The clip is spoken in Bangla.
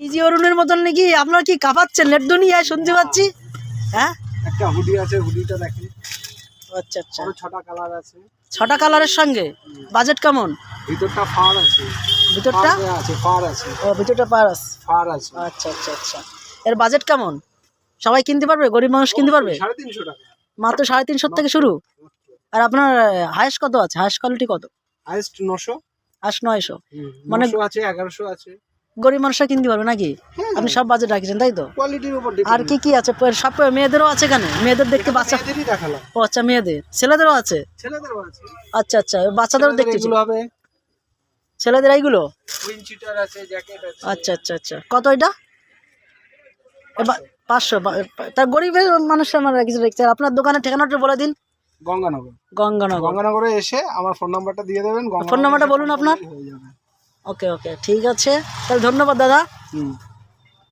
ইজি অরুণের মতন নাকি আপনার কি কাঁপাচ্ছেন নেট দুনিয়ায় শুনতে পাচ্ছি। হ্যাঁ একটা হুডি আছে, হুডিটা দেখেন। আচ্ছা আচ্ছা, আরো 6টা কালার আছে। 6টা কালারের সঙ্গে বাজেট কেমন? ভিতরটা ফার আছে, ভিতরটা আছে ফার আছে, ও ভিতরটা পারাস। ফার আছে। আচ্ছা আচ্ছা আচ্ছা, এর বাজেট কেমন? সবাই কিনতে পারবে? গরিব মানুষ কিনতে পারবে? 350 টাকা মাত্র 350 থেকে শুরু। আর আপনার হাইস্ট কত আছে? হাইস্ট কোয়ালিটি কত? হাইস্ট 900, 900। মানে 900 আছে, 1100 আছে। গরিব মানুষরা কিনতে পারবে নাকি? আপনি সব বাজেট রাখছেন তাই তো? কোয়ালিটির উপর আর কি কি আছে? সব মেয়েদেরও আছে এখানে? মেয়েদের দেখতে বাচ্চা? মেয়েদেরই দেখালাম। ও আচ্ছা, মেয়েদের। ছেলেদেরও আছে? ছেলেদেরও আছে। আচ্ছা আচ্ছা, বাচ্চাদেরও দেখতে এগুলো হবে। ছেলেদের এইগুলো? উইন চিটার আছে, জ্যাকেট আছে। আচ্ছা আচ্ছা আচ্ছা, কত এটা? 500। তা গরিবের মানুষ আমরা কিছু দেখছি। আপনার দোকানের ঠিকানাটা বলে দিন। গঙ্গানগর। গঙ্গানগর। গঙ্গানগরে এসে আমার ফোন নাম্বারটা দিয়ে দেবেন। ফোন নাম্বারটা বলুন আপনার। ওকে ওকে, ঠিক আছে, তাহলে ধন্যবাদ দাদা।